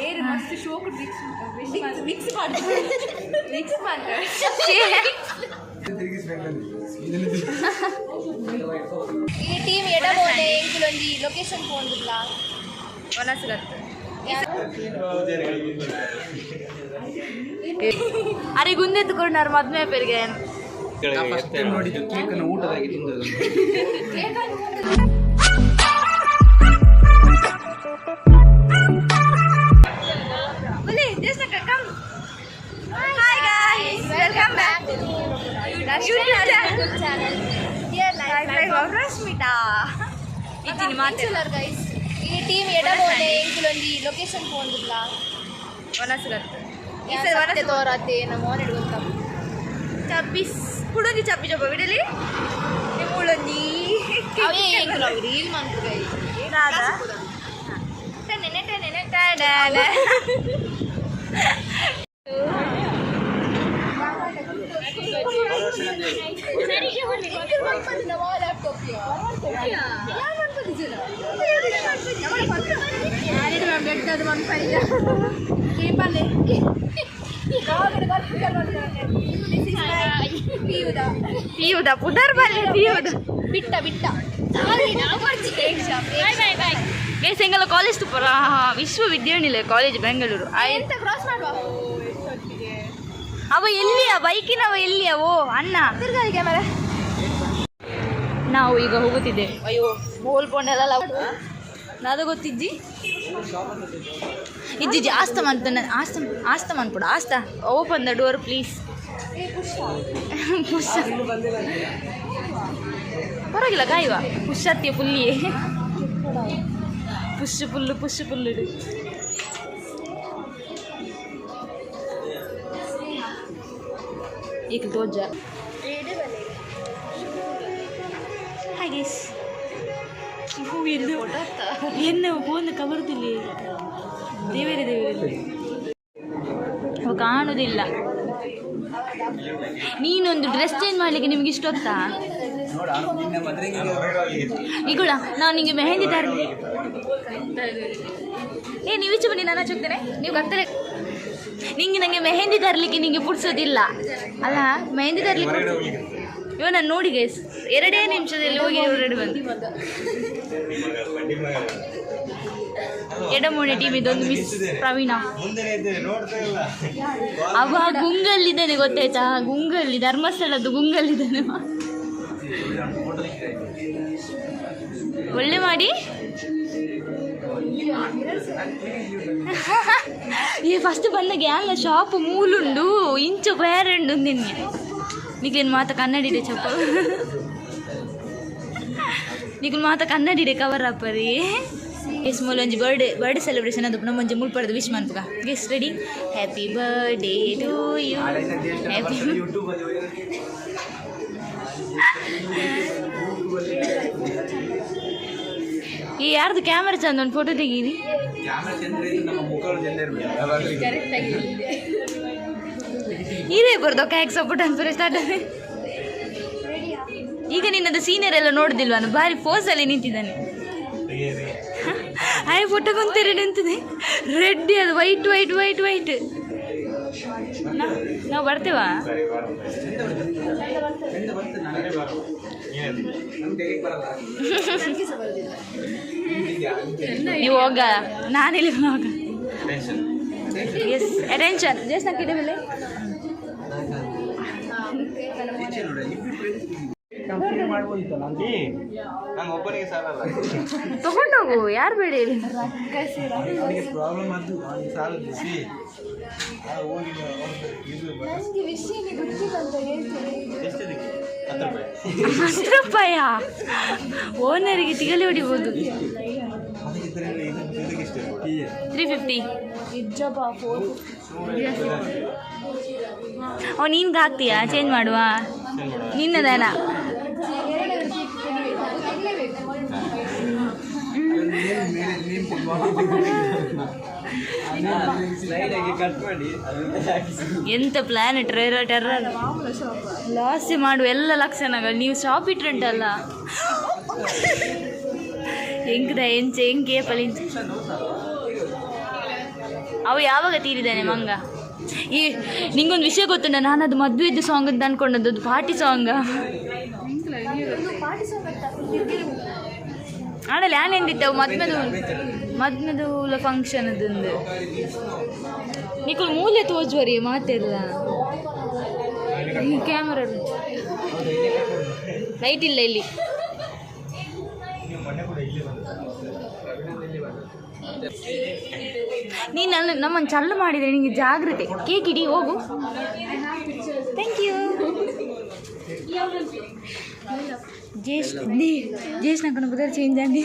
ಏರು ಮಸ್ತ್ ಶೋಕ್ ಮಿಕ್ಸ್ ಮಾಡ್ತಾರೆ ಈ ಟೀಮ್ ಎಡಬೋಡೆ ಇಂಕುಲೊಂಜಿ ಲೊಕೇಶನ್ ಪೋಂದಿಲ್ಲ ಮನಸ್ಸುಗತ್ತು ಅರೆ ಗುಂದೆ ತಗೊಂಡಾರ ಮದ್ಮೆ ಪೇರಿಗೆ ನೋಡಿದ್ದು ಕೇಕನ್ನು ಊಟದಾಗಿ ತಿಂದದ್ದು Welcome back to YouTube channel. Dear life of Rashmita. ಇದ್ದೀನಿ ಮಾತಾಡ್ತಾರೆ ಗೈಸ್. ಈ ಟೀಮ್ ಎಡಬೋಡೆ ಇಂಕುಲೊಂಜಿ ಲೊಕೇಶನ್ ಪೋಂದಿಲ್ಲ ಮನಸ್ಸುಗತ್ತು ಈ ಸಲ ವನಸ್ಸು ತೋರತ್ತೆ ನಮ್ಮ ಮೋನ್ ಹಿಡ್ಕೊಂತ ಚಬ್ಬಿಸ್ ಕುಡೊಂಜಿ ಚಬ್ಬಿ ಜೊಬ್ಬ ಬಿಡಲಿ ನಿಮ್ಮುಳೊಂಜಿ ಅವೇ ಇಂಕುಲ ರೀಲ್ ಮಾಡ್ತು ಗೈಸ್ ನಾದ ಟೆನೆ ಟೆನೆ ಟೆನೆ ಪುದರ್ ಬಲ್ಲೆ ಬಿಟ್ಟ ಬಿಟ್ಟ ಸಿಂಗಲ್ ಕಾಲೇಜ್ ತುಪ್ಪರ ವಿಶ್ವವಿದ್ಯಾನಿಲಯ ಕಾಲೇಜ್ ಬೆಂಗಳೂರು ಕ್ರಾಸ್ ಮಾಡುವ ಅವ ಎಲ್ಲಿಯ ಬೈಕಿನವ ಎಲ್ಲಿಯ ಓ ಅಣ್ಣ ತಿರ್ಗಾಳಿ ಕ್ಯಾಮರಾ ನಾವು ಈಗ ಹೋಗುತ್ತಿದ್ದೇವೆ ಅಯ್ಯೋ ಬೋಲ್ ಪೊಂಡೆಲ್ಲ ನಾದ ಗೊತ್ತಿಜ್ಜಿ ಇಜ್ಜಿ ಆಸ್ತಮಾನ್ ಆಸ್ತಮಾನ್ ಕೂಡ ಆಸ್ತಾ open the door please push ಪರವಾಗಿಲ್ಲ ಕಾಯುವ ಪುಷ್ ಹತ್ತಿಯ ಪುಲ್ಲಿಯೇ ಪುಷ್ ಪುಲ್ಲು ಇಡು एक दो जा हाय गाइस ಏನು ಫೋನ್ ಕವರ್ದಿಲ್ಲಿ ದೇವರೇ ಅವ ಕಾಣುವುದಿಲ್ಲ ನೀನೊಂದು ಡ್ರೆಸ್ ಚೇಂಜ್ ಮಾಡಲಿಕ್ಕೆ ನಿಮ್ಗೆ ಇಷ್ಟ ಹೊತ್ತಾ ಈಗುಳ ನಾನು ನಿಮಗೆ ಮೆಹಂದಿ ತರಲಿ ನೀವು ಈಚೆ ಬನ್ನಿ ನಾನು ಹಚ್ಚೋಗ್ತೇನೆ ನೀವು ಕತ್ತಲೆ ನನಗೆ ಮೆಹಂದಿ ತರಲಿಕ್ಕೆ ನಿಮಗೆ ಪುಡ್ಸೋದಿಲ್ಲ ಅಲ್ಲ ಮೆಹಂದಿ ತರಲಿಕ್ಕೆ ಇವ ನಾನು ನೋಡಿ ಗೈಸ್ 2 ನಿಮಿಷದಲ್ಲಿ ಹೋಗಿ ಹೊರಡು ಬಂದು ಎಡಮೋಣೆ ಟೀಮ್ ಇದೊಂದು ಮಿಸ್ ಪ್ರವೀಣ ಅವ ಗುಂಗಲ್ಲಿದ್ದಾನೆ ಗೊತ್ತಾಯ್ತಾ ಗುಂಗಲ್ಲಿ ಧರ್ಮಸ್ಥಳದ್ದು ಗುಂಗಲ್ಲಿದ್ದಾನೆ ಒಳ್ಳೆ ಮಾಡಿ ಈ ಫಸ್ಟ್ ಬಂದ ಗ್ಯಾಂಗ್ ಶಾಪ್ ಮೂಲುಂಡು ಇಂಚು ಬೇರೆಂಡು ನಿನ್ನೆ ನೀಕೇನು ಮಾತ ಕನ್ನಡಿಡೆ ಚಪ್ಪ ನೀಕು ಮಾತ ಕನ್ನಡಿಡೆ ಕವರ್ ಅಪ್ಪರಿ ಗೆಸ್ ಮೂಲೊಂಜಿ ಬರ್ಡೇ ಸೆಲೆಬ್ರೇಷನ್ ಅದು ನಮ್ಮ ಮುಂಜೆ ಮುಳ್ಪಡ್ದು ವಿಶ್ ಮಾಡ್ಪುಗ guess ready happy birthday to you happy ಈ ಯಾರ್ದು ಕ್ಯಾಮರಾ ಚಂದ ಒಂದು ಫೋಟೋ ತೆಗೀರಿ ಇರೇ ಬರ್ದು ಕ್ಯಾಕ್ ಸಪೋರ್ಟ್ ಅಂತ ಸ್ಟಾರ್ಟ್ ಈಗ ನಿನ್ನದು ಸೀನಿಯರ್ ಎಲ್ಲ ನೋಡುದಿಲ್ವಾನು ಭಾರಿ ಫೋಸಲ್ಲಿ ನಿಂತಿದ್ದಾನೆ ಆಯ್ ಫೋಟೋ ಕೊಂತೇರೆ ನಿಂತಿದೆ ರೆಡ್ ಅದು ವೈಟ್ ನಾವು ಬರ್ತೇವಾ ನೀವು ಹೋಗ ನಾನಿಲ್ಲಿ ಹೋಗ ಎಸ್ ಅಟೆನ್ಷನ್ ಜಸ್ಟ್ ನಾಕಿದೆ ಬೆಲೆ ತಗೊಂಡೋಗು ಯಾರು ಬೇಡ ₹10 ಓನರಿಗೆ ತಿಗಲಿ ಹೊಡಿಬೋದು 350 ನಿನ್ಗೆ ಹಾಕ್ತೀಯಾ ಚೇಂಜ್ ಮಾಡುವ ನಿನ್ನದೇನ ಎಂತ ಪ್ಲಾನ್ ಟೆರ್ರರ್ ಲಾಸ್ ಮಾಡುವ ಎಲ್ಲ ಲಕ್ಷಣಗಳು ನೀವು ಶಾಪ್ ಇಟ್ರುಂಟಲ್ಲ ಹೆಂಗದ ಎಂಚೆ ಹೆಂಗೆ ಪಲಿಂಚೆ ಅವು ಯಾವಾಗ ತೀರಿದ್ದಾನೆ ಮಂಗ. ಈ ನಿಂಗೊಂದು ವಿಷಯ ಗೊತ್ತುಂಟ, ನಾನು ಅದು ಮದುವೆದ್ದು ಸಾಂಗ್ ಅಂತ ಅನ್ಕೊಂಡದ್ದು, ಅದು ಪಾರ್ಟಿ ಸಾಂಗ. ಆಡಲ್ಲ ಯಾನ್ ಎಂದಿತ್ತವು ಮದ್ಮೆದು ಫಂಕ್ಷನ್ ಅದೊಂದು ನಿಕ್ಕಳು ಮೂಲೆ ತೋಜುವರಿ ಮಾತೆಲ್ಲ ಕ್ಯಾಮರಾ ಲೈಟ್ ಇಲ್ಲ ಇಲ್ಲಿ. ನೀನು ನಮ್ಮನ್ನು ಚಲ್ಲು ಮಾಡಿದರೆ ನಿನಗೆ ಜಾಗ್ರತೆ. ಕೇಕ್ ಇಡಿ ಹೋಗು. Thank you. ಜೇಶ್ నాకు బుదర్ చేంజ్ అండి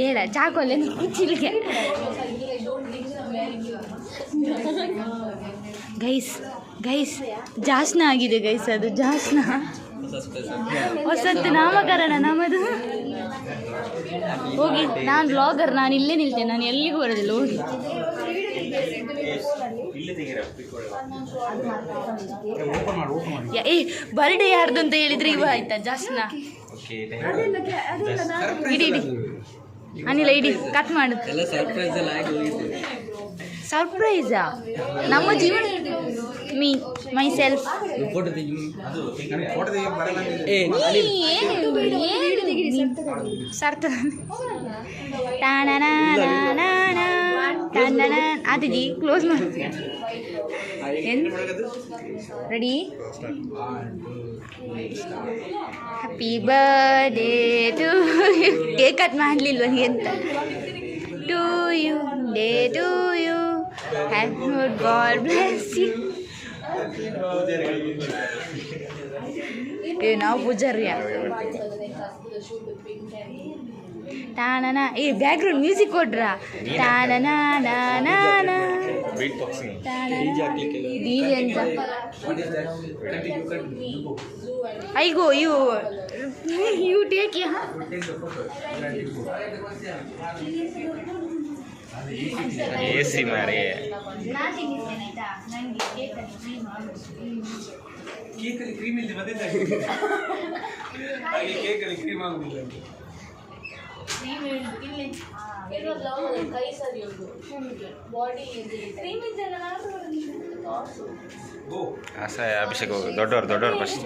ಏಡ ಚಾಕೋಲೆ ಕುಚ್ಚಿಲಿಗೆ ಗೈಸ್ ಜಾಸ್ನ ಆಗಿದೆ ಗೈಸ್. ಅದು ಜಾಸ್ನ ಹೊಸತ್ತು ನಾಮಕರಣ ನಮ್ಮದು. ಹೋಗಿ ನಾನು ಬ್ಲಾಗರ್, ನಾನು ಇಲ್ಲೇ ನಿಲ್ತೇನೆ, ನಾನು ಎಲ್ಲಿಗೂ ಬರೋದಿಲ್ಲ. ಹೋಗಿ ಬರ್ಡೇ ಯಾರ್ದು ಅಂತ ಹೇಳಿದ್ರೆ ಇವ ಆಯ್ತಾ ಜಾಸ್ನ. ಇಡಿ ಅನಿಲ ಇಡಿ ಕಟ್ ಮಾಡು. ಸರ್ಪ್ರೈಸಾ ನಮ್ಮ ಜೀವನ. ಮೈ ಸೆಲ್ಫ್ ಸರ್ತ ಆತಿಜಿ ಕ್ಲೋಸ್ ಮಾಡಿ. Ready? Happy birthday to you. Cake cut ಮಾಡಲಿಲ್ವ ಎಂತ? To you day to you, God bless you. ನಾವು ಪೂಜಾರಿಯ ತಾನನ. ಈ ಬ್ಯಾಕ್ಗ್ರೌಂಡ್ ಮ್ಯೂಸಿಕ್ ಕೊಡ್ರಾ? ತಾನನ ಡಿಜೆ ಅಂತ. ಐಗೋ ಯು ಟೇಕ್ ಎಸಿ ಮಾರೇ. ಕೇಕಲ್ಲಿ ಕ್ರೀಮ್ ಇಲ್ಲದೆ ಮತ್ತೆ ಹಾಗೆ ಕೇಕಲ್ಲಿ ಕ್ರೀಮ್ ಆಗುದಿಲ್ಲ. ಅಭಿಷೇಕ್ ದೊಡ್ಡವರು ಫಸ್ಟ್.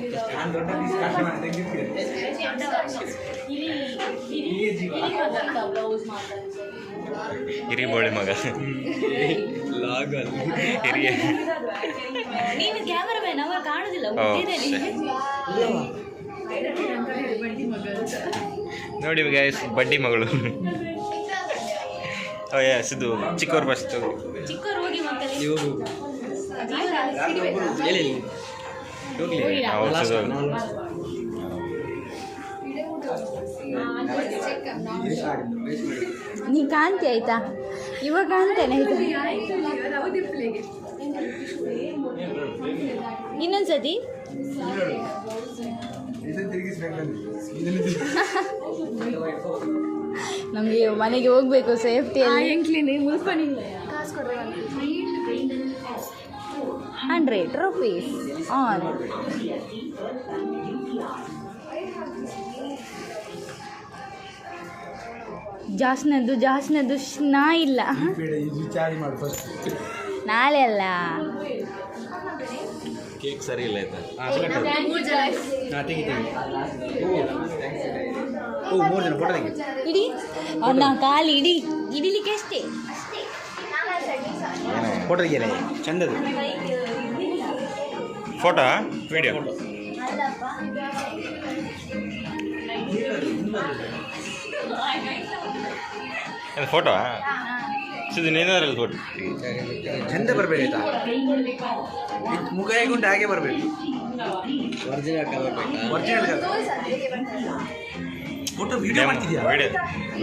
ಹಿರಿ ಬೋಳಿ ಮಗ ಹಿರಿಯ. ನೀನು ಕ್ಯಾಮರಾಮನ್, ಅವ ಕಾಣುದಿಲ್ಲ. ನೋಡಿ ಗೈಸ್, ಬಡ್ಡಿ ಮಗಳು. ಸಿದ್ದು ಚಿಕ್ಕವ್ರು ಫಸ್ಟ್. ಚಿಕ್ಕವ್ರು ಹೋಗಿ ಮಕ್ಕಳು ನೀ ಕಾಣ್ತಿ ಆಯ್ತಾ? ಇವಾಗ ಕಾಣ್ತೇನೆ ಆಯ್ತಾ? ಇನ್ನೊಂದ್ಸತಿ ನಮಗೆ ಮನೆಗೆ ಹೋಗ್ಬೇಕು ಸೇಫ್ಟಿಯಲ್ಲಿ. 100 rupees on. ಜಾಸ್ನದ್ದು ನಾ ಇಲ್ಲ, ನಾಳೆ ಅಲ್ಲ. ಕೇಕ್ ಸರಿ ಇಲ್ಲ ಆಯ್ತಾ? ಇಡಿ ಅಣ್ಣ ಖಾಲಿ ಇಡಿಲಿಕ್ಕೆ ಅಷ್ಟೇ. ಫೋಟೋ ತೆಗಿಯಲ್ಲ ಚಂದದು. ಫೋಟೋ ವಿಡಿಯೋ ಅದು ಫೋಟೋ ಸಿದ್ದು ನೀನಾದ್ರಲ್ಲಿ ಫೋಟೋ ಚಂದ ಬರಬೇಕಾಯ್ತಾ? ಮುಖ ಹೇಗುಂಟು ಹಾಗೆ ಬರಬೇಕು. ಒರಿಜಿನಲ್ ಫೋಟೋ ವಿಡಿಯೋ ಮಾಡ್ತಿದ್ಯಾ?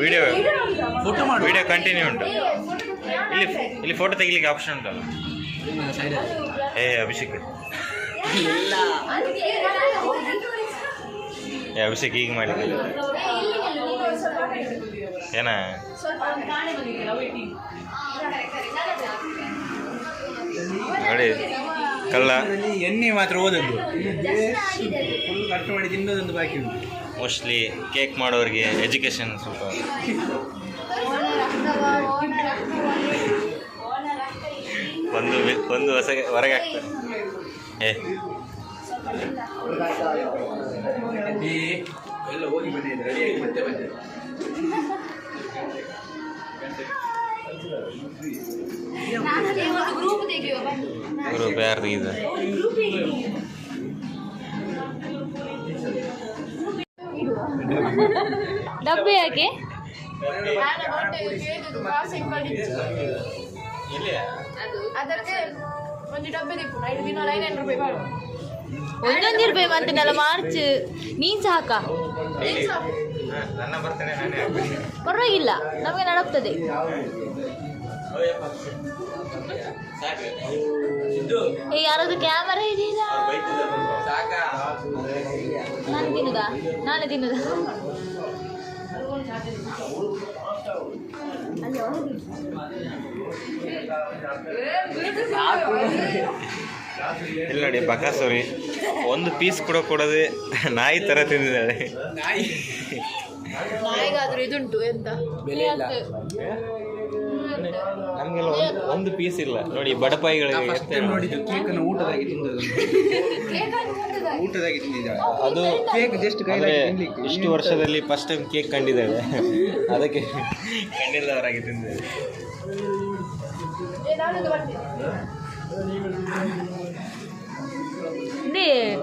ವಿಡಿಯೋ ಫೋಟೋ ಮಾಡಿ ವಿಡಿಯೋ ಕಂಟಿನ್ಯೂ ಉಂಟು. ಇಲ್ಲಿ ಫೋಟೋ ತೆಗಿಲಿಕ್ಕೆ ಆಪ್ಷನ್ ಉಂಟಲ್ಲ. ಅಭಿಷೇಕ್ ಅಭಿಷೇಕ್ ಈಗ ಮಾಡಿದ್ದೆ ಏನ? ನೋಡಿ ಕಳ್ಳ ಎಣ್ಣೆ ಮಾತ್ರ ಓದದ್ದು ಫುಲ್ ಕಟ್ ಮಾಡಿ ತಿನ್ನೋದೊಂದು ಬಾಕಿ ಉಂಟು. ಮೋಸ್ಟ್ಲಿ ಕೇಕ್ ಮಾಡೋರಿಗೆ ಎಜುಕೇಷನ್ ಸ್ವಲ್ಪ ಒಂದು ಹೊರಗೆ ಹಾಕ್ತಾರೆ. ಎಲ್ಲ ಹೋಗಿ ಬಂದಿದ್ದೆ ರೆಡಿಯಾಗಿ ಮತ್ತೆ ಬಂದೆ. ಗ್ರೂಪ್ ಯಾರ್ದು ಇದು ಡಬ್ಬೆ ಯಾಕೆ ಎಲ್ಲಿ ಒಂದು ಡಬ್ಬೆ ಒಂದೊಂದು ರೂಪಾಯಿ ಮಂತನಲ್ಲ ಮಾರ್ಚ್ ನೀನ್ ಸಾಕ ನನ್ನ ಬರ್ತೇನೆ ನಾನೇ ಪರವಾಗಿಲ್ಲ ನಮಗೆ ನಡಪ್ತದೆ. ಯಾರಾದ್ರೂ ಕ್ಯಾಮರಾ ಇದೆಯಲ್ಲ ನಾನು ತಿನ್ನುದಾ ನಾನೇ ತಿನ್ನುದಾ ಇಲ್ಲ ನೋಡಿ ಬಕಾಸುರಿ ಒಂದು ಪೀಸ್ ಕೂಡ ಕೊಡದೆ ನಾಯಿ ಥರ ತಿಂದಿದ್ದಾಳೆ. ನಾಯಿಗಾದ್ರೂ ಇದುಂಟು ಎಂತ ನಮಗೆಲ್ಲ ಒಂದು ಪೀಸ್ ಇಲ್ಲ ನೋಡಿ ಬಡಪಾಯಿಗಳಿಗೆ ನೋಡಿದ್ದು ಕೇಕನ್ನು ಊಟದಾಗಿ ತಿಂದದ್ದು ಊಟದಾಗಿ ತಿಂದಿದ್ದಾಳೆ. ಅದು ಕೇಕ್ ಜಸ್ಟ್ ಇಷ್ಟು ವರ್ಷದಲ್ಲಿ ಫಸ್ಟ್ ಟೈಮ್ ಕೇಕ್ ಕಂಡಿದ್ದಾಳೆ ಅದಕ್ಕೆ ಕಂಡಿಲ್ಲವರಾಗಿ ತಿಂದಿದ್ದಾಳೆ.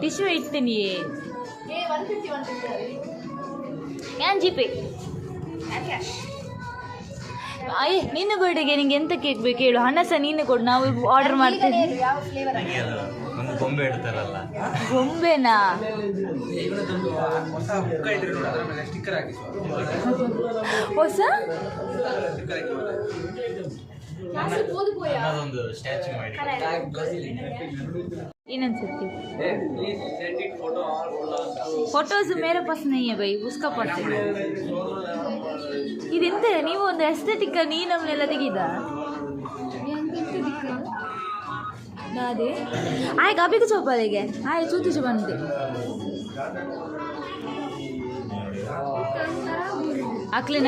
ಟಿಶ್ಯೂ ಇಡ್ತೀನಿ ಏನ್ ಜಿಪೇ ಅಯ್ಯ ನಿನ್ನ ಬರ್ಡೇಗೆ ನಿಂಗೆ ಎಂತ ಕೇಕ್ ಬೇಕು ಹೇಳು, ಹಣ ಸಹ ನೀನು ಕೊಡು, ನಾವು ಆರ್ಡರ್ ಮಾಡ್ತೇವೆ. ಒಂದು ಗೊಂಬೆ ಇಡ್ತಾರಲ್ಲ ಗೊಂಬೆನಾ ಸ್ಟಿಕ್ಕರ್ ಹಾಕಿ ಹೊಸ ಅದೊಂದು ಸ್ಟ್ಯಾಚ್ಯೂ ಮಾಡಿ ಇನ್ನೊಂದ್ಸತಿ फोटोज मेरे पास नहीं है भाई उसका पड़ते ಇದೆಂತ ನೀವು ಒಂದು ಎಸ್ಥೆಟಿಕ್ ನೀ ನಮ್ಮನ್ನೆಲ್ಲ ತೆಗಿದ ಅದೇ ಆಯ್ತು ಕಾಪಿಗೆ ಚೋಪಾಲಿಗೆ ಆಯ್ತು ಚೂತಿಸು ಬಂದೆ ಅಕ್ಲಿನ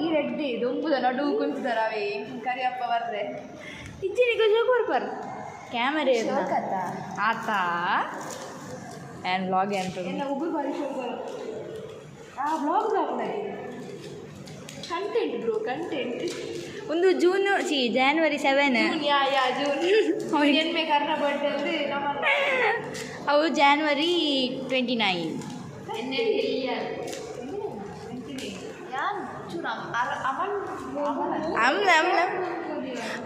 ಈ ರೆಡ್ಡಿ ದೊಂಬುದ ನಡುವು ಕುಂತಿದಾರವೇ ಕರಿಯಪ್ಪ ಬರ್ರೆ ಇಚ್ಚಿನಿಗೆ ಜೋಕ್ ಬರ್ಬಾರ್ದು ಕ್ಯಾಮರಾ ಆತ ಆ್ಯಂಡ್ ವ್ಲಾಗ್ ಅಂತ ಕಂಟೆಂಟ್ ಬ್ರೋ ಕಂಟೆಂಟ್ ಒಂದು ಜಾನ್ವರಿ 7 ಜೂನ್ ಕರ್ನ ಬರ್ಡೇ ಅವು ಜಾನ್ವರಿ 29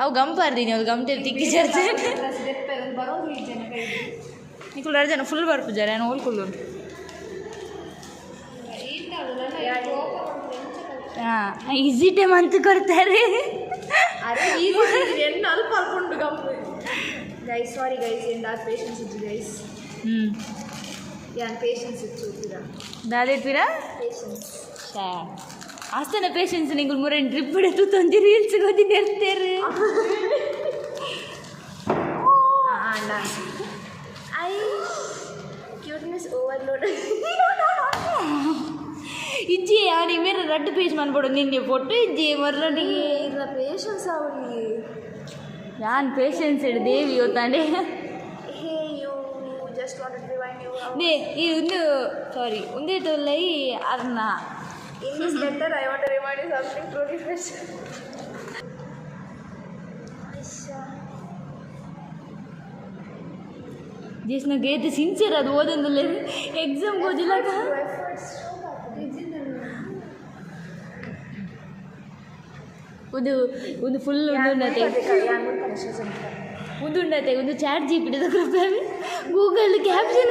ಅವು ಗಂಪಾರ್ದೀನಿ ಅವ್ರು ಗಂಟೆಲಿ ತಿಕ್ಕಿ ಜರ್ತೆ ನಿಕ್ಕಳು ಜನ ಫುಲ್ ಬರ್ಪುಜಾರ ನಾನು ಹೋಲ್ಕೊಳ್ಳು ಹಾಂ ಈಸಿ ಟೈಮ್ ಅಂತ ಕೊಡ್ತಾರೆ ಅಲ್ಪ ಅಲ್ಕೊಂಡು ಗಂಪು ಗೈಸ್ ಸಾರಿ ಗೈಸ್ ಎಂದ ಪೇಷನ್ಸ್ ಇತ್ತು ಗೈಸ್ ಯಾನ್ ಪೇಷನ್ಸ್ ಇತ್ತು ದಾದಿರ್ತೀರಾ ಪೇಷನ್ಸ್ ಆಸ್ತನ ಪೇಷನ್ಸ್ ನಿಂಗೆ ಮೂರೇನು ಟ್ರಿಪ್ ಬಿಡತ್ತು ತಂದು ರೀಲ್ಸ್ ಓದಿ ನೆರ್ತಾರೆ ಐ ಕ್ಯೂಟ್ನೆಸ್ ಓವರ್ಲೋಡ್ ಇಜ್ಜಿ ಅವನಿಗೆ ಮೇರೆ ರಡ್ಡು ಪೇಜ್ ಮಾಡ್ಬಿಡು ನಿನ್ನೆ ಫೋಟೋ ಇಜ್ಜಿ ಮರ್ರಡಿ ಇಲ್ಲ ಪೇಷನ್ಸ್ ಅವನಿಗೆ ನಾನು ಪೇಷನ್ಸ್ ಇಡು ದೇವಿ ಓತಾಂಡೆ hey you just wanted to rewind you ಈ ಒಂದು ಸಾರಿ ಒಂದೇ ತೊಲ್ಲೈ ಅರ್ನ in this letter I want to remind you something truly special. जिसने गए थे सिंसियर ಅದು ಓದೊಂದಲ್ಲ ಎಕ್ಸಾಮ್ ಓದಿಲ್ಲ ಒಂದು ಫುಲ್ ಉಂದುಂಡತೆ ಒಂದು ChatGPT Google caption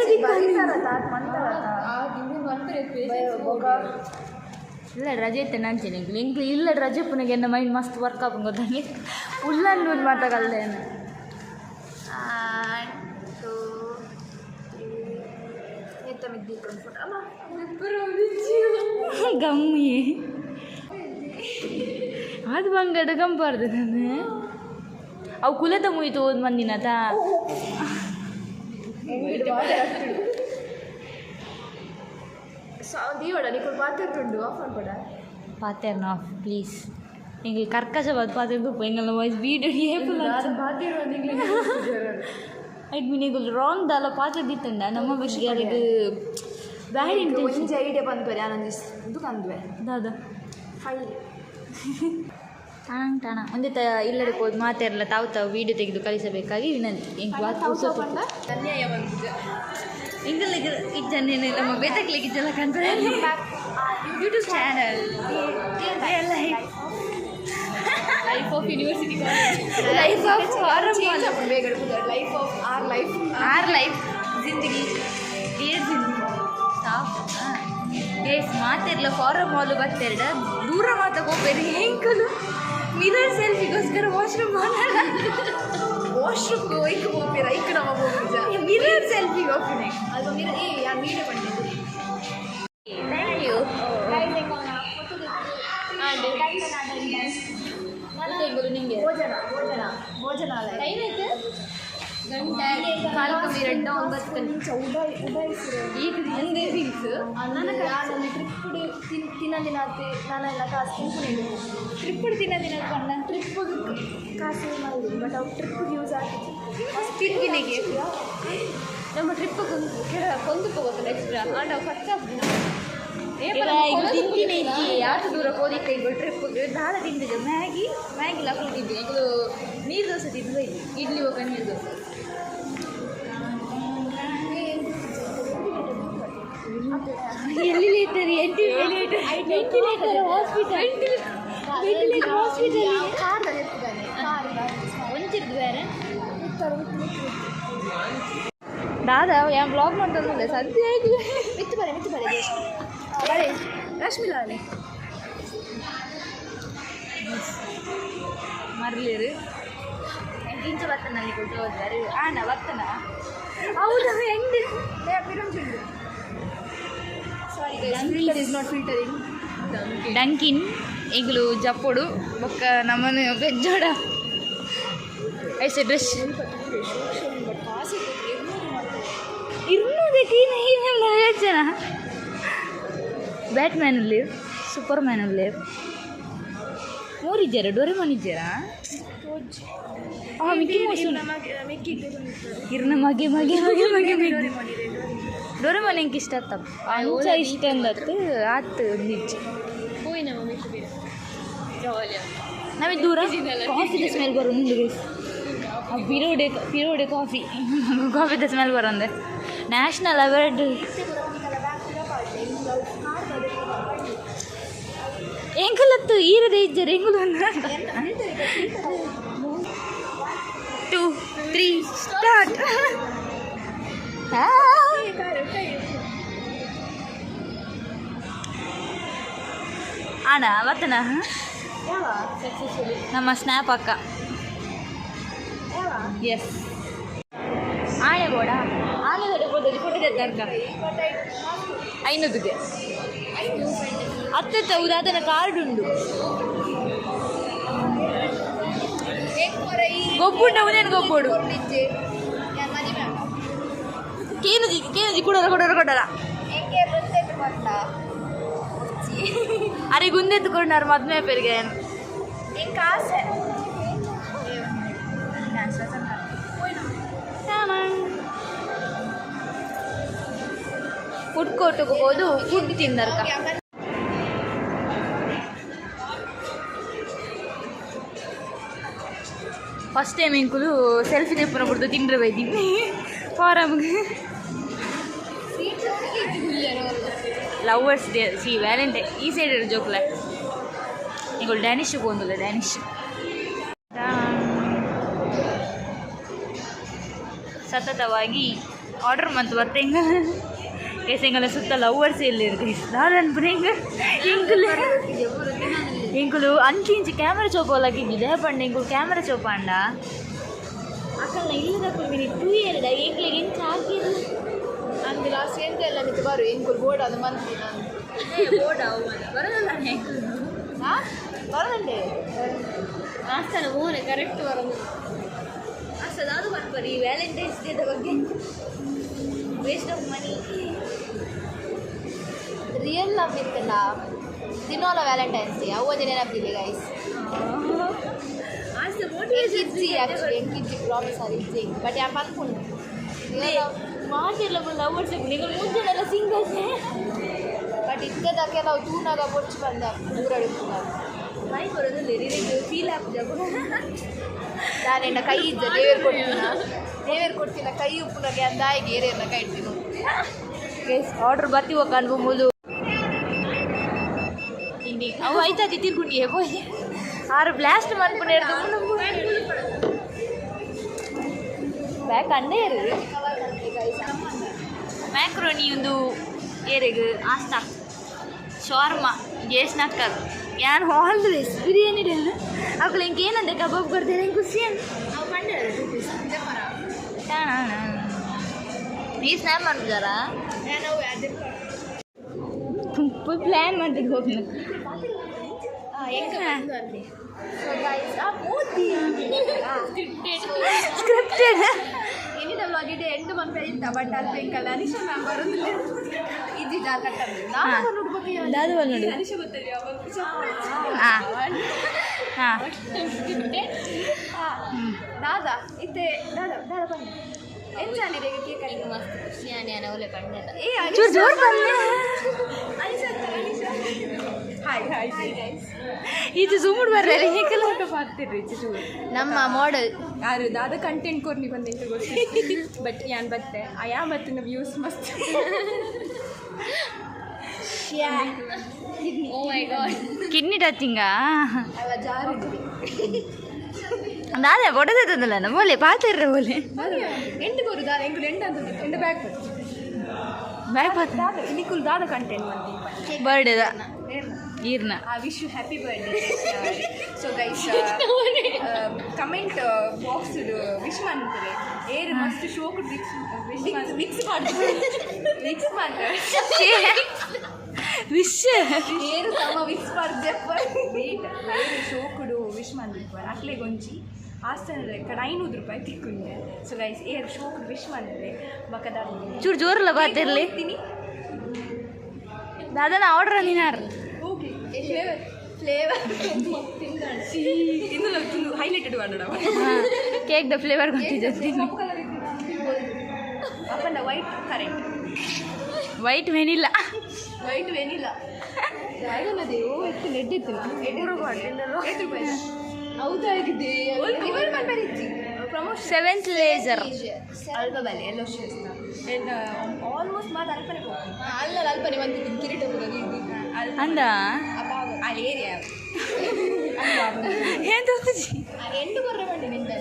ಇಲ್ಲ ರಜೆ ಇತ್ತೆ ನಂಚೇನೆ ಇಂಕ್ಲು ಇಲ್ಲ ರಜೆ ಪುನಗೆ ನನ್ನ ಮೈಂಡ್ ಮಸ್ತ್ ವರ್ಕ್ ಆಗ ಗೊತ್ತಾಗಿ ಉಲ್ಲನ್ನು ಮಾತಾಗಲ್ದೆ ಗಮ್ಮಿ ಅದು ಬಂಗಡ ಗಂಪಾರ್ದು ನಾನು ಅವು ಕುಲದ ಮುಯ್ತು ಓದ್ ಮಂದಿನತ ಪಾತೆರ್ನ ಆಫ್ ಪ್ಲೀಸ್ எங்கள் கர்க்கச பார்த்துட்டு இப்போ எங்களை வாய்ஸ் வீடியோ ಐಟ್ ಮೀನಿಗೆ ರಾಂಗ್ ದಾಲ ಪಾತದಿತ್ತಂಡ ನಮ್ಮ ಬಗ್ಗೆ ಅದು ಬ್ಯಾಡ್ ಇಂಟೆನ್ಷನ್ ಐಡಿಯಾ ಬಂತು ನಾನೊಂದು ಇದು ಕಂದ್ವೆ ದಾದ ಫೈಲ್ ಟಾಣ ಒಂದೇ ಇಲ್ಲಡೆ ಹೋದ್ ಮಾತಾಡಲ್ಲ ತಾವು ವೀಡಿಯೋ ತೆಗೆದು ಕಳಿಸಬೇಕಾಗಿ ವಿನಂತಿ ಅನ್ಯಾಯ ಬಂತು ಎಂಗಲ್ಲಿಗೆ ಇಜ್ಜನ್ನೇನು ನಮ್ಮ ಬೇತಕ್ಲಿಗೆ ಇಜ್ಜಲ್ಲ ಕಂಡ್ರೆ YouTube channel life of university life of life of our life ಜಿಂದಗಿ ಡೇರ್ ಜಿಂದಗಿ ಸಾಫ್ ಗೇಸ್ ಮಾತಿರಲ್ಲ ಫಾರಮ್ ಹಾಲು ಬರ್ತಾರಡ ದೂರ ಮಾತಾಗೋಗ್ಬೇಡಿ ಹೆಂಕಲು ಮಿರರ್ ಸೆಲ್ಫಿಗೋಸ್ಕರ ವಾಶ್ರೂಮ್ ಮಾಡೋಣ ವಾಶ್ರೂಮ್ ಹೋಯ್ಕೆ ಹೋಗ್ಬೇರ ಐಕ್ ನಮ್ಮ ಹೋಗ್ಬಿಜ ಮಿರರ್ ಸೆಲ್ಫಿಗೆ ಹೋಗ್ತೀನಿ ಅದು ಮಿರರ್ ಯಾರು ವೀಡಿಯೋ பண்ணிட்டு ಥ್ಯಾಂಕ್ ಯು ನಿಮಗೆ ಭೋಜನಾಲಯ ಈಗ ನಂದೇ ರೀಲ್ಸ್ ನಾನು ಟ್ರಿಪ್ ತಿನ್ನದಿನತ್ತೆ ನಾನೆಲ್ಲ ಕಾಸು ತಿನ್ಕೊಂಡು ಟ್ರಿಪ್ ತಿನ್ನೋದಿನ ಬಂದ ಟ್ರಿಪ್ ಕಾಸು ಮಾಡಿದ್ವಿ ಬಟ್ ಅವ್ರು ಟ್ರಿಪ್ಗೆ ಯೂಸ್ ಆಗ್ತಿತ್ತು ತಿನ್ಗಿನಿಗೆ ನಮ್ಮ ಟ್ರಿಪ್ ಕೊಂದುಕೋಬೇಕು ಎಕ್ಸ್ಟ್ರಾ ಆಂಡ್ ಅವು ಖರ್ಚಾಗ್ತದೆ ತಿಂತೀನಿ ಯಾರು ದೂರ ಹೋದಿಕ್ಕೆ ಈಗ ಟ್ರಿಪ್ಗೆ ನಾಳೆ ತಿಂದಿದ್ದು ಮ್ಯಾಗಿ ಹಾಕೊಂಡಿದ್ದೆ ಇದು ನೀರು ದೋಸೆ ತಿಂದು ಹೋಯ್ತು ಇಡ್ಲಿ ಹೋಗ ನೀರು ದೋಸೆ ಎಲ್ಲಿ ಇದ್ದಾರೆ ಒಂಚಿರ್ದು ಬೇರೆ ದಾದಾ ಯಾವ ಬ್ಲಾಗ್ ಮಾಡ್ತಂದ್ರೆ ಸದ್ಯ ಆಗಿದೆ ಮಿತ್ತು ಬರೆ ರಶ್ಮಿಲಾಲೆ ಮರಲಿರು ಇಂಚು ಬತ್ತನಲ್ಲಿ ಕೊಟ್ಟು ಹೋದ್ರೆ ಆಣ ಬತ್ತನ ಹೌದು ಹೆಂಗೆ ಡಂಕಿನ್ ಈಗಲೂ ಜಪ್ಪೋಡು ಬೊಕ್ಕ ನಮ್ಮನ್ನು ಬೆಜ್ಜೋಡ ಐಸೆ ಡ್ರೆಸ್ ಇರ್ನೂದೆ ಟೀನ ಏನೆಲ್ಲ ಜನ ಬ್ಯಾಟ್ಮ್ಯಾನ್ ಲೇವ್ ಸೂಪರ್ ಮ್ಯಾನ್ ಲೇವ್ ಮೂರಿದ್ದಾರ ಡೋರೆಮಾನ್ ಇದ್ದಾರಾ ಮಿಕ್ಕಿ ಮೌಸ್ ಇರ್ನ ಮಗೆ ಡೋರೆಮಾನ್ ಹೆಂಗೆ ಇಷ್ಟ ಆತಪ್ಪ ಅಂಚ ಇಷ್ಟ ಅಂದತ್ತು ಆತು ನಿಜ ನಮಗೆ ದೂರ ಕಾಫಿದ ಸ್ಮೆಲ್ ಬರೋ ಮುಂದೆ ಪಿರೋಡೆ ಕಾಫಿದ ಸ್ಮೆಲ್ ಬರೋಂದೆ ನ್ಯಾಷನಲ್ ಅವಾರ್ಡ್ ಎಂಕಲತ್ತು ಈರದೆ ಇದ್ದಾರೆ ಎಂಗುಲು 2 3 ಸ್ಟಾರ್ಟ್ ಆಣ ಬತ್ತನ ನಮ್ಮ ಸ್ನ್ಯಾಪ್ ಅಕ್ಕ ಎಸ್ ಆಳೆಗೋಡ ಫೋಟೋ ತೆಗ್ದಾರ್ಕ ಐನೂದಿಗೆ ಅತ್ತ ಉದಾತನ ಕಾರ್ಡ್ ಉಂಡು ಗೊಬ್ಬುಂಡ ಉದೇನು ಗೊಬ್ಬುಡು ಕೇನಜಿ ಕೊಡೋರ ಅರೆ ಗುಂದೆತ್ತುಕೊಂಡಾರು ಮದ್ಮೆ ಪೇರಿಗೆ ಫುಡ್ ಕೋರ್ಟ್ಗೆ ಹೋದು ಫುಡ್ ತಿಂದರ್ಕ ಫಸ್ಟ್ ಟೈಮ್ ಇಂಕುಲು ಸೆಲ್ಫಿ ತೆಪ್ಪನ ಬಿಡ್ದು ತಿಂಡ್ರೆ ಬೈದೀನಿ ಫಾರಮ್ಗೆ ಲವರ್ಸ್ ಡೇ ಸಿ ವ್ಯಾಲೆಂಟೈನ್ ಈ ಸೈಡ್ ಇರೋ ಜೋಕ್ಲ ಈಗ ಡ್ಯಾನಿಶ್ಗೆ ಹೋಗಿಲ್ಲ ಡ್ಯಾನಿಶ್ ಸತತವಾಗಿ ಆರ್ಡರ್ ಮಂತ್ ಬರ್ತೇಂಗ ಕೇಸೆಂಗಲ ಸುತ್ತ ಲವರ್ಸ್ ಎಲ್ಲಿರ್ತೀವಿ ನಾನು ಬರೇಂಗ ಎಂಕುಲು ಅಂಚಿ ಕ್ಯಾಮರಾ ಚೋಪೋಲಾಗಿದ್ದಿದೆ ಪಂಡ ಎಂಕುಲು ಕ್ಯಾಮರಾ ಚೋಪಾಂಡ ಅಕ್ಕಲ್ನ ಇಲ್ಲದ ಕುಮಿನಿ 2 ಇಯರ್ದ ಎಂಕ್ಲಿಗೆ ಎಂಚ ಹಾಕಿದ್ರು ಅಂದು ಲಾಸ್ಟ್ ಎಂತ ಎಲ್ಲ ನಿಂತು ಬರು ಎಂಕುಲು ಬೋರ್ಡ್ ಅದು ಮಂತ್ರಿ ನಾನು ಬೋರ್ಡ್ ಬರೋದಲ್ಲ ಎಂಕುಲು ಬರೋದಂಡೆ ಮಾಸ್ತನ ಮೂನೆ ಕರೆಕ್ಟ್ ಬರೋದು ಮಾಡ್ಬಾರಿ ವ್ಯಾಲೆಂಟೈನ್ಸ್ ಡೇದ ಬಗ್ಗೆ waste of money real love ಇತ್ತಲ್ಲ ದಿನೋಲ ವ್ಯಾಲೆಂಟೈನ್ಸ್ ಡೇ ಅವತ್ತೇ ನೆನಪಿದೆ ಗೈಸ್ ಎಂಕಿಜ್ಜಿ ಪ್ರಾಮಿಸ್ ಅದು ಇಜ್ಜಿ ಬಟ್ ಯಾಕೆ ಅನ್ಕೊಂಡು ಮಾತೆಲ್ಲ ಲವರ್ಸ್ ನೀವು ಮುಂಚೆನೆಲ್ಲ ಸಿಂಗಲ್ಸ್ ಬಟ್ ಇದ್ದದಕ್ಕೆ ನಾವು ತೂನಾಗ ಪೊರ್ಚು ಬಂದ ಊರಡುತ್ತಾರೆ ಮೈ ಬರೋದು ನಿನಗೆ ಫೀಲ್ ಆಗ್ತದೆ ನಾನೆನ್ನ ಕೈ ಇದ್ದ ದೇವೇರು ಕೊಡ್ತೀನ ಕೈ ಉಪ್ಪುನಾಗೆ ಅಂದಾಯಿಗೆ ಏರಿಯನ್ನ ಕೈ ಇಡ್ತೀನಿ ಆರ್ಡರ್ ಬರ್ತೀವ ಕನ್ವು ಮುಲು ಇಂಡಿ ಅವು ಆಯ್ತಾ ತಿರ್ಗುಂಡಿಯೇ ಹೋಯ್ ಆರು ಬ್ಲಾಸ್ಟ್ ಮಾಡ್ಕೊಂಡು ಬ್ಯಾಕ್ ಅಂಡೇ ಇರು ಮ್ಯಾಕ್ರೋನಿ ಒಂದು ಏರೆಗು ಆಸ್ತಾ ಶಾರ್ಮಾ ಜೇಸ್ನಕ್ಕರ್ ಯಾನ್ ಆಲ್ವೇಸ್ ಬಿರಿಯಾನಿ ಡೇನು ಅಕ್ಕಳು ಇಂಕೇನಂದೆ ಕಬಾಬ್ ಕೊಡ್ತೀರ ಹಿಂಗೆ ಖುಷಿ ಅಂತ ನಾವು ಕಂಡು ಈ ಸ್ನ್ಯಾಪ್ ಮಾಡಿದಾರಾ ನಾವು ಅದೇ ಪ್ಲ್ಯಾನ್ ಮಾಡ್ತಿದ್ದು ಹೋಗಿ ಸ್ಕ್ರಿಪ್ಟೆಡ್ ಏನಿದೆ ವ್ಲಾಗಿಡೆ ಎಂಟು ಮಂತ್ ಇತ್ತ ಬಟ್ ಅಲ್ಲಿ ಬೇಕಲ್ಲ ಅನಿಶಾ ಮ್ಯಾಮ್ ಬರೋದಿಲ್ಲ ಇದ್ದಿದ್ದ ದಾದು ನೋಡಿ ಅನಿಶಾ ಗೊತ್ತಿಲ್ಲ ಹಾಂ ದಾದಾ ಇತ್ತೆ ದಾದಾ ದಾದಾ ಬನ್ನಿ ಏನು ಚೆನ್ನಾಗಿದೆ ಕೇಕ್ ಅಲ್ಲಿ ಮಸ್ತ್ ಖುಷಿಯಾನೆ ಒಳ್ಳೆ ಕಣ್ಣೆಲ್ಲ ಏ ಚೂರು ಜೋರು ಬನ್ನಿ ಹಾಯ್ ಹಾಯ್ ಹಾಯ್ ಗೈಸ್ ಇದು ಸುಮ್ಮನೆ ಬರ್ರಿ ಹೇಗೆಲ್ಲ ಊಟ ಮಾಡ್ತಿರ್ರಿ ನಮ್ಮ ಮಾಡೆಲ್ ಯಾರು ದಾದ ಕಂಟೆಂಟ್ ಕೊರ್ನಿ ಬಂದೈತೆ ಗೊತ್ತು ಬಟ್ ಯಾನ್ ಬತ್ತೆ ಆಯಾ ಮತ್ತು ವ್ಯೂಸ್ ಮಸ್ತ್ ಓ ಮೈ ಗಾಡ್ ಕಿಡ್ನಿ ಟಚಿಂಗಾ ಅಲ್ಲ ಜಾರು ನಾನೇ ಕೊಡದಿದ್ದಲ್ಲ ನಮ್ಮ ಬೋಲೆ ಪಾತಿರ್ರೆ ಬೋಲೆ ಎಂಟು ಕೊರು ದಾದ ಎಂಕುಲು ಎಂಟು ಅಂತ ಎಂಟು ಬ್ಯಾಗ್ ಬ್ಯಾಗ್ ಪಾತ್ರ ದಾದ ನಿಕ್ಕುಲು ದಾದ ಕಂಟೆಂಟ್ ಬಂದಿ ಬರ್ಡೇದ ಈರ್ನ I wish you happy birthday. So guys, comment box wish ಮಾಡ್ತಾರೆ ಏರ್ ಮಸ್ತ್ ಶೋಕ್ ವಿಕ್ಸ್ ಮಾಡ್ತಾರೆ ವಿಶ್ ಏರು ತಮ್ಮ ವಿಕ್ಸ್ ಮಾಡ್ದೆಪ್ಪ ವೇಟ್ ಏರು ಶೋಕುಡು ವಿಶ್ ಮಾಡ್ದಿಪ್ಪ ಅಕ್ಲೆ ಗೊಂಚಿ ಆಸ್ತನದ ಕಡೆ 500 ರೂಪಾಯಿ ತಿಕ್ಕೊಂಡೆ ಸೊ ಗೈಸ್ ಏರ್ ಶೋಕುಡು ವಿಶ್ ಮಾಡಿದ್ರೆ ಬಕದ ಚೂರು ಜೋರಲ್ಲ ಬಾತಿರ್ಲಿ ದಾದನ ಆರ್ಡ್ರ ನೀನಾರು ಓಕೆ ಫ್ಲೇವರ್ ತಿನ್ನಲ್ಲ ತಿಂದು ಹೈಲೈಟೆಡ್ ಮಾಡೋಣ ಕೇಕ್ ದ ಫ್ಲೇವರ್ ಗೊತ್ತಿದ್ದೆ ಅಪ್ಪಂದ white current white vanilla white vanilla ಯಾಗನದೇ ಓ ಎಷ್ಟು ನೆಡ್ಡಿತ್ತು 8 ರೂಪಾಯಿ ಹೌದಾಗಿದೆ ಪ್ರಮೋಷನ್ ಸೆವೆಂತ್ ಲೇಸರ್ ಅಲ್ಪ ಬಲೆ ಎಲ್ಲೋ ಆಲ್ಮೋಸ್ಟ್ ಮಾತು ಅಲ್ಪನೆ ಅಲ್ಲ ಅಲ್ಪನೆ ಬಂದಿದ್ದು ಕಿರೀಟ ಅಂದ ಅಲ್ಲಿ ಏರಿಯಾ ಏನ್ ತೋಜಿ ಎಂಟು ಬರ್ರೆ ಬಂಡಿ ನಿಂದ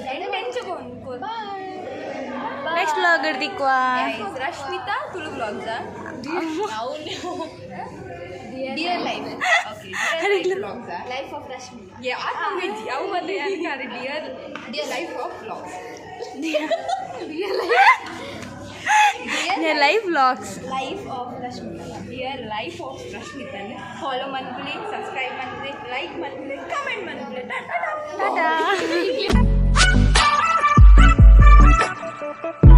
ನೆಕ್ಸ್ಟ್ ವ್ಲಾಗ್ ಹಿಡ್ದಿಕ್ವಾ Rashmita Tulu blogs dear life life of Rashmi ಯಾವ ಬಂದು ಯಾರು dear life of blogs live vlogs life of Rashmi dear life of ರಶ್ಮಿತನ್ ಫಾಲೋ ಮಾಡ್ಕೊಳ್ಳಿ ಸಬ್ಸ್ಕ್ರೈಬ್ ಮಾಡ್ಕೊಳ್ಳಿ ಲೈಕ್ ಮಾಡ್ಕೊಳ್ಳಿ ಕಮೆಂಟ್ ಮಾಡ್ಕೊಳ್ಳಿ ಟಾಟಾ ಟಾಟಾ